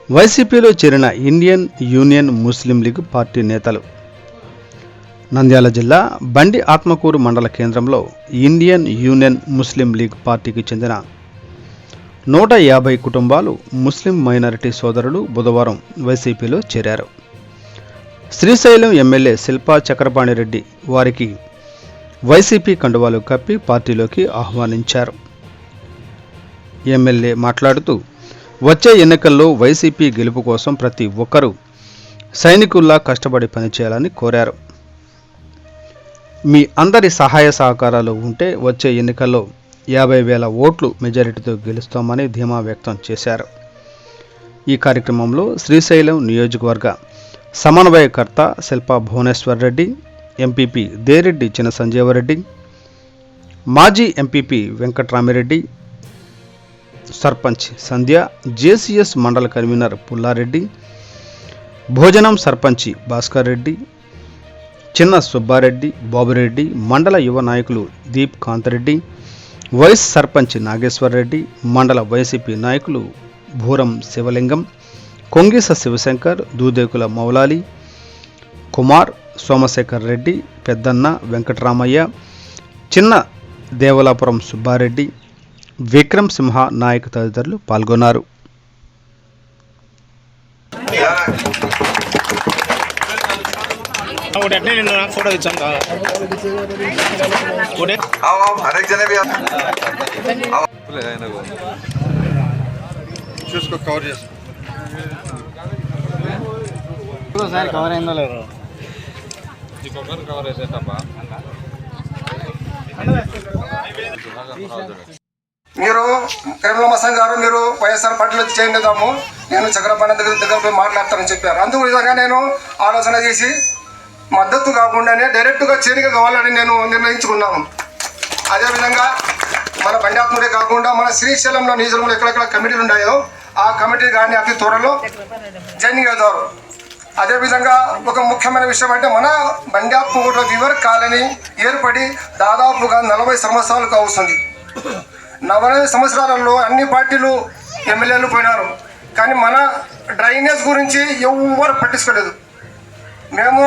వైసీపీలో చేరిన Indian union ముస్లిం league party నేతలు. నంద్యాల జిల్లా బండి ఆత్మకూరు మండల కేంద్రంలో ఇండియన్ యూనియన్ ముస్లిం లీగ్ పార్టీకి చెందిన 150 కుటుంబాలు ముస్లిం మైనారిటీ సోదరులు బుధవారం వైసీపీలో చేరారు. శ్రీశైలం ఎమ్మెల్యే శిల్పా చక్రపాణిరెడ్డి వారికి వైసీపీ కండువాలు కప్పి పార్టీలోకి ఆహ్వానించారు. ఎమ్మెల్యే మాట్లాడుతూ వచ్చే ఎన్నికల్లో వైసీపీ గెలుపు కోసం ప్రతి ఒక్కరూ సైనికుల్లా కష్టపడి పనిచేయాలని కోరారు. మీ అందరి సహాయ సహకారాలు ఉంటే వచ్చే ఎన్నికల్లో 50,000 ఓట్లు మెజారిటీతో గెలుస్తామని ధీమా వ్యక్తం చేశారు. ఈ కార్యక్రమంలో శ్రీశైలం నియోజకవర్గ సమన్వయకర్త శిల్పా భువనేశ్వర్ రెడ్డి, ఎంపీపీ దేరెడ్డి చిన్న సంజీవరెడ్డి, మాజీ ఎంపీపీ వెంకట్రామిరెడ్డి, సర్పంచ్ సంధ్య, జేసీఎస్ మండల కన్వీనర్ పుల్లారెడ్డి, భోజనం సర్పంచి భాస్కర్ రెడ్డి, చిన్న సుబ్బారెడ్డి, బాబురెడ్డి, మండల యువ నాయకులు దీప్ కాంతరెడ్డి, వైస్ సర్పంచ్ నాగేశ్వర్ రెడ్డి, మండల వైసీపీ నాయకులు భూరం శివలింగం, కొంగిస శివశంకర్, దూదేకుల మౌలాలి, కుమార్, సోమశేఖర్ రెడ్డి, పెద్దన్న, వెంకటరామయ్య, చిన్న దేవలాపురం సుబ్బారెడ్డి, విక్రమ్ సింహ నాయక్ తదితరులు పాల్గొన్నారు. చూసుకో కవర్ చేసుకో కవర్ అయిందో లేదు కవర్ చేసేటమ్మా. మీరు కరీంల మసన్ గారు మీరు వైఎస్ఆర్ పార్టీలో చేయండిదాము, నేను చక్రపాణి దగ్గర పోయి మాట్లాడతానని చెప్పారు. అందుకు విధంగా నేను ఆలోచన చేసి మద్దతు కాకుండానే డైరెక్ట్గా చేరిక కావాలని నేను నిర్ణయించుకున్నాను. అదేవిధంగా మన బండాత్ముడే కాకుండా మన శ్రీశైలంలో నియోజకవర్గంలో ఎక్కడెక్కడ కమిటీలు ఉన్నాయో ఆ కమిటీ కానీ అతి త్వరలో జాయినింగ్ అవుతారు. అదేవిధంగా ఒక ముఖ్యమైన విషయం అంటే మన బండాత్మూరులో వివర్ కాలనీ ఏర్పడి దాదాపుగా 40 సంవత్సరాలకు అవుతుంది. 40 సంవత్సరాలలో అన్ని పార్టీలు ఎమ్మెల్యేలు పోయినారు, కానీ మన డ్రైనేజ్ గురించి ఎవరు పట్టించుకోలేదు. మేము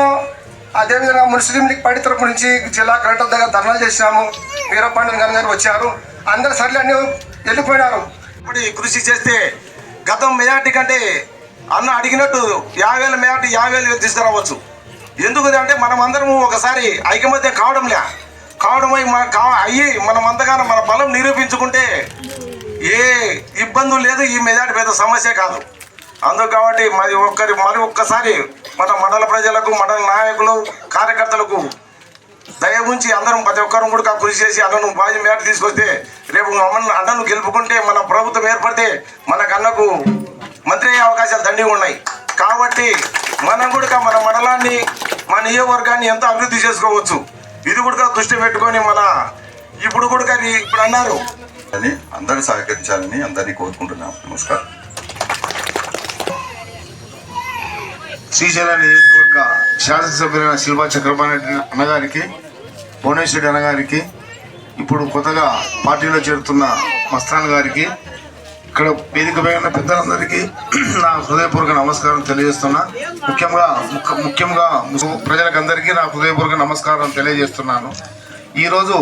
అదేవిధంగా ముస్లిం లీగ్ పార్టీ తరపు నుంచి జిల్లా కలెక్టర్ దగ్గర ధర్నాలు చేసినాము. వీరపాండ్యన్ గారు వచ్చారు, అందరు సర్లే అన్ని వెళ్ళిపోయినారు. ఇప్పుడు కృషి చేస్తే గతం మెజార్టీ కంటే అన్న అడిగినట్టు 50,000 మెజార్టీ 50,000 తీసుకురావచ్చు. ఎందుకు అంటే మనం అందరం ఒకసారి ఐకమత్యం కావడమై అయ్యి మనం అంతగానో మన బలం నిరూపించుకుంటే ఏ ఇబ్బంది లేదు, ఈ మెజార్టీ పెద్ద సమస్య కాదు. అందుకు కాబట్టి మరి ఒక్కసారి మన మండల ప్రజలకు, మండల నాయకులు, కార్యకర్తలకు దయ ఉంచి అందరం ప్రతి ఒక్కరు కూడా కృషి చేసి అన్నను బాజీ మేట తీసుకొస్తే రేపు అన్నను గెలుపుకుంటే మన ప్రభుత్వం ఏర్పడితే మనకు అన్నకు మంత్రి అయ్యే అవకాశాలు దండిగా ఉన్నాయి. కాబట్టి మనం కూడా మన మండలాన్ని, మన నియోజకవర్గాన్ని ఎంతో అభివృద్ధి చేసుకోవచ్చు. ఇది కూడా దృష్టి పెట్టుకొని మన ఇప్పుడు కూడా ఇప్పుడు అన్నారు అని అందరూ సహకరించాలని అందరినీ కోరుకుంటున్నాం. నమస్కారం. శ్రీశైలం నియోజకవర్గ శాసనసభ్యులైన శిల్పా చక్రపాణి అన్నగారికి, భువనేశ్వరి అన్నగారికి, ఇప్పుడు కొత్తగా పార్టీలో చేరుతున్న మస్తాన్ గారికి, ఇక్కడ వేదికపై ఉన్న పెద్దలందరికీ నా హృదయపూర్వక నమస్కారం తెలియజేస్తున్నా. ముఖ్యంగా ప్రజలకందరికీ నా హృదయపూర్వక నమస్కారం తెలియజేస్తున్నాను. ఈరోజు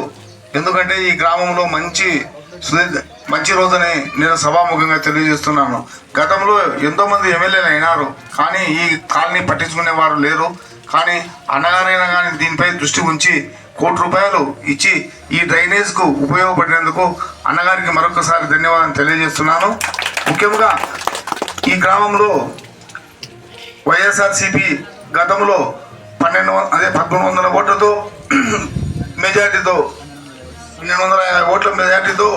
ఎందుకంటే ఈ గ్రామంలో మంచి రోజుని నేను సభాముఖంగా తెలియజేస్తున్నాను. గతంలో ఎంతోమంది ఎమ్మెల్యేలు అయినారు, కానీ ఈ కాలనీ పట్టించుకునేవారు లేరు. కానీ అన్నగారైనా కానీ దీనిపై దృష్టి ఉంచి ₹1 ఇచ్చి ఈ డ్రైనేజ్కు ఉపయోగపడినందుకు అన్నగారికి మరొకసారి ధన్యవాదాలు తెలియజేస్తున్నాను. ముఖ్యంగా ఈ గ్రామంలో వైఎస్ఆర్సీపీ గతంలో 1,300 ఓట్లతో మెజార్టీతో 1,250 ఓట్ల మెజార్టీతో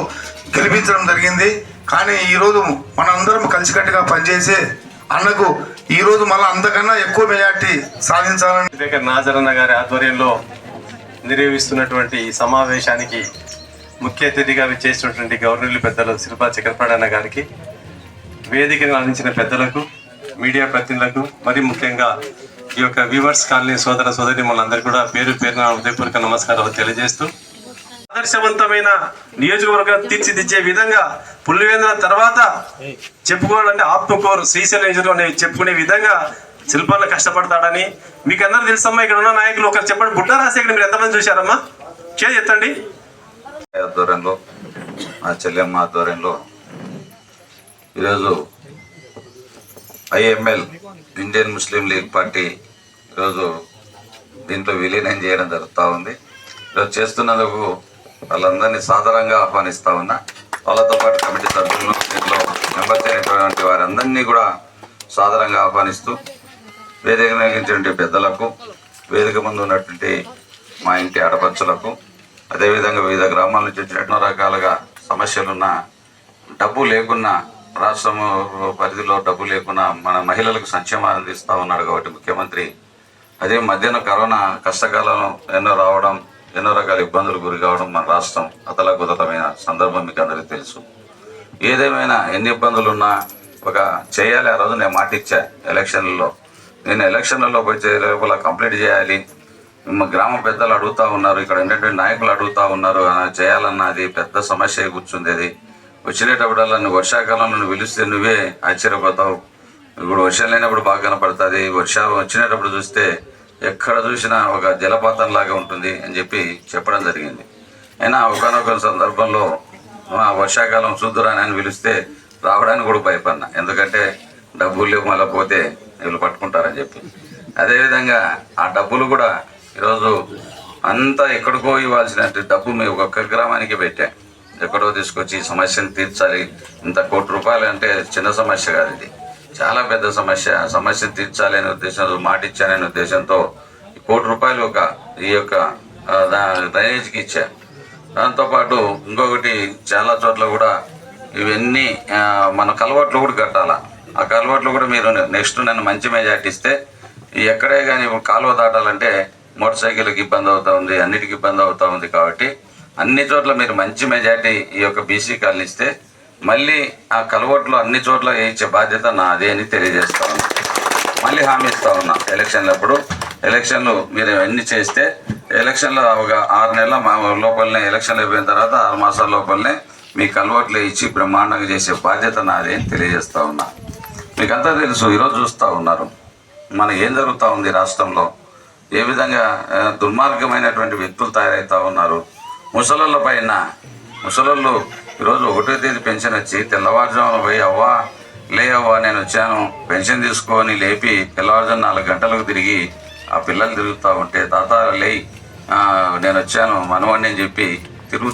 గెలిపించడం జరిగింది. కానీ ఈరోజు మనందరం కలిసికట్టుగా పనిచేసే అన్నకు ఈరోజు మళ్ళీ అంతకన్నా ఎక్కువ మెజార్టీ సాధించాలని నాజరన్న గారి ఆధ్వర్యంలో నిర్వహిస్తున్నటువంటి ఈ సమావేశానికి ముఖ్య అతిథిగా చేసినటువంటి గవర్నర్లు పెద్దలు శిల్పా చక్రపాణి అన్న గారికి, వేదికను అందించిన పెద్దలకు, మీడియా ప్రతినిధులకు, మరి ముఖ్యంగా ఈ యొక్క వ్యూవర్స్ కాలనీ సోదర సోదరి మనందరికీ కూడా పేరు పేరున హృదయపూర్వక నమస్కారాలు తెలియజేస్తూ ఆదర్శవంతమైన నియోజకవర్గం తీర్చిదిద్దే విధంగా పులివెందుల తర్వాత చెప్పుకోవాలంటే ఆత్మకూరు శ్రీశైలం నియోజకవర్గం చెప్పుకునే విధంగా శిల్పాలను కష్టపడతాడని మీకు అందరూ తెలుసమ్మా. ఇక్కడ ఉన్న నాయకులు ఒకరు చెప్పండి, బుడ్డ రాజశేఖర్ మీరు ఎంతమంది చూశారమ్మా? చేసి ఎత్తండి. ఆధ్వర్యంలో మా చెల్లెమ్మ ఆధ్వర్యంలో ఈరోజు ఐఎంఎల్ ఇండియన్ ముస్లిం లీగ్ పార్టీ ఈరోజు దీంట్లో విలీనం చేయడం జరుగుతూ ఉంది. ఈరోజు చేస్తున్నందుకు వాళ్ళందరినీ సాదరంగా ఆహ్వానిస్తూ ఉన్నా. వాళ్ళతో పాటు కమిటీ సభ్యులను, దీంట్లో మెంబర్స్ అయినటువంటి వారందరినీ కూడా సాదరంగా ఆహ్వానిస్తూ వేదిక నిర్వహించినటువంటి పెద్దలకు, వేదిక ముందు ఉన్నటువంటి మా ఇంటి ఆడపడుచులకు, అదేవిధంగా వివిధ గ్రామాల నుంచి వచ్చిన ఎన్నో రకాలుగా సమస్యలున్నా, డబ్బు లేకున్నా, రాష్ట్రం పరిధిలో డబ్బు లేకున్నా మన మహిళలకు సంక్షేమాన్ని అందిస్తూ ఉన్నాడు కాబట్టి ముఖ్యమంత్రి. అదే మధ్యన కరోనా కష్టకాలం ఎన్నో రావడం, ఎన్నో రకాల ఇబ్బందులు గురి కావడం, మన రాష్ట్రం అతలకుతలమైన సందర్భం మీకు అందరికీ తెలుసు. ఏదేమైనా ఎన్ని ఇబ్బందులు ఉన్నా ఒక చేయాలి. ఆ రోజు నేను మాట ఇచ్చా ఎలక్షన్లలో, నేను ఎలక్షన్లలో పోయి లోపల కంప్లీట్ చేయాలి. గ్రామ పెద్దలు అడుగుతూ ఉన్నారు, ఇక్కడ ఉన్నటువంటి నాయకులు అడుగుతూ ఉన్నారు, చేయాలన్న అది పెద్ద సమస్య కూర్చుంది. అది వచ్చినప్పుడల్లా నువ్వు వర్షాకాలంలో నువ్వు పిలిస్తే నువ్వే ఆశ్చర్యపోతావు. ఇప్పుడు వర్షం లేనప్పుడు బాగా కనపడుతుంది, వర్షాలు వచ్చినప్పుడు చూస్తే ఎక్కడ చూసినా ఒక జలపాతం లాగా ఉంటుంది అని చెప్పి చెప్పడం జరిగింది. అయినా ఒకనొక సందర్భంలో వర్షాకాలం చూద్దురాని అని పిలిస్తే రావడానికి కూడా భయపడినా, ఎందుకంటే డబ్బులు లేవు, మళ్ళీ పోతే వీళ్ళు పట్టుకుంటారని చెప్పి. అదేవిధంగా ఆ డబ్బులు కూడా ఈరోజు అంతా ఎక్కడికో ఇవ్వాల్సిన డబ్బు మేము ఒక్క గ్రామానికి పెట్టాం. ఎక్కడో తీసుకొచ్చి ఈ సమస్యను తీర్చాలి. ఇంత ₹1,00,00,000 అంటే చిన్న సమస్య కాదు, ఇది చాలా పెద్ద సమస్య. సమస్యను తీర్చాలి అనే ఉద్దేశంతో, మాట ఇచ్చాననే ఉద్దేశంతో ₹1,00,00,000 ఈ యొక్క డ్రైనేజ్కి ఇచ్చా. దాంతోపాటు ఇంకొకటి చాలా చోట్ల కూడా ఇవన్నీ మన కలవట్లు కూడా కట్టాలా. ఆ కలవట్లు కూడా మీరు నెక్స్ట్ నన్ను మంచి మెజార్టీ ఇస్తే ఎక్కడే కానీ కాలువ దాటాలంటే మోటార్ సైకిల్కి ఇబ్బంది అవుతూ ఉంది, అన్నిటికీ ఇబ్బంది అవుతూ ఉంది. కాబట్టి అన్ని చోట్ల మీరు మంచి మెజార్టీ ఈ యొక్క బీసీ కాలనీ ఇస్తే మళ్ళీ ఆ కలవట్లు అన్ని చోట్ల వేయించే బాధ్యత నాదే అని తెలియజేస్తా ఉన్నా. మళ్ళీ హామీ ఇస్తా ఉన్నా, ఎలక్షన్లప్పుడు ఎలక్షన్లు మీరు ఎన్ని చేస్తే ఎలక్షన్లో ఒక 6 నెలల లోపలనే, ఎలక్షన్లు అయిపోయిన తర్వాత 6 మాసాల లోపలనే మీ కలవట్లు ఇచ్చి బ్రహ్మాండంగా చేసే బాధ్యత నాదే అని తెలియజేస్తా ఉన్నా. మీకంతా తెలుసు, ఈరోజు చూస్తూ ఉన్నారు మన ఏం జరుగుతూ ఉంది రాష్ట్రంలో, ఏ విధంగా దుర్మార్గమైనటువంటి వ్యక్తులు తయారవుతూ ఉన్నారు. ముసలోళ్ళ పైన, ముసలోళ్ళు ఈరోజు 1వ తేదీ పెన్షన్ వచ్చి తెల్లవారుజామున పోయి అవ్వా లేవా నేను వచ్చాను పెన్షన్ తీసుకొని లేపి తెల్లవారుజాము 4 గంటలకు తిరిగి ఆ పిల్లలు తిరుగుతూ ఉంటే తాత లేయి నేను వచ్చాను మనవాడిని అని చెప్పి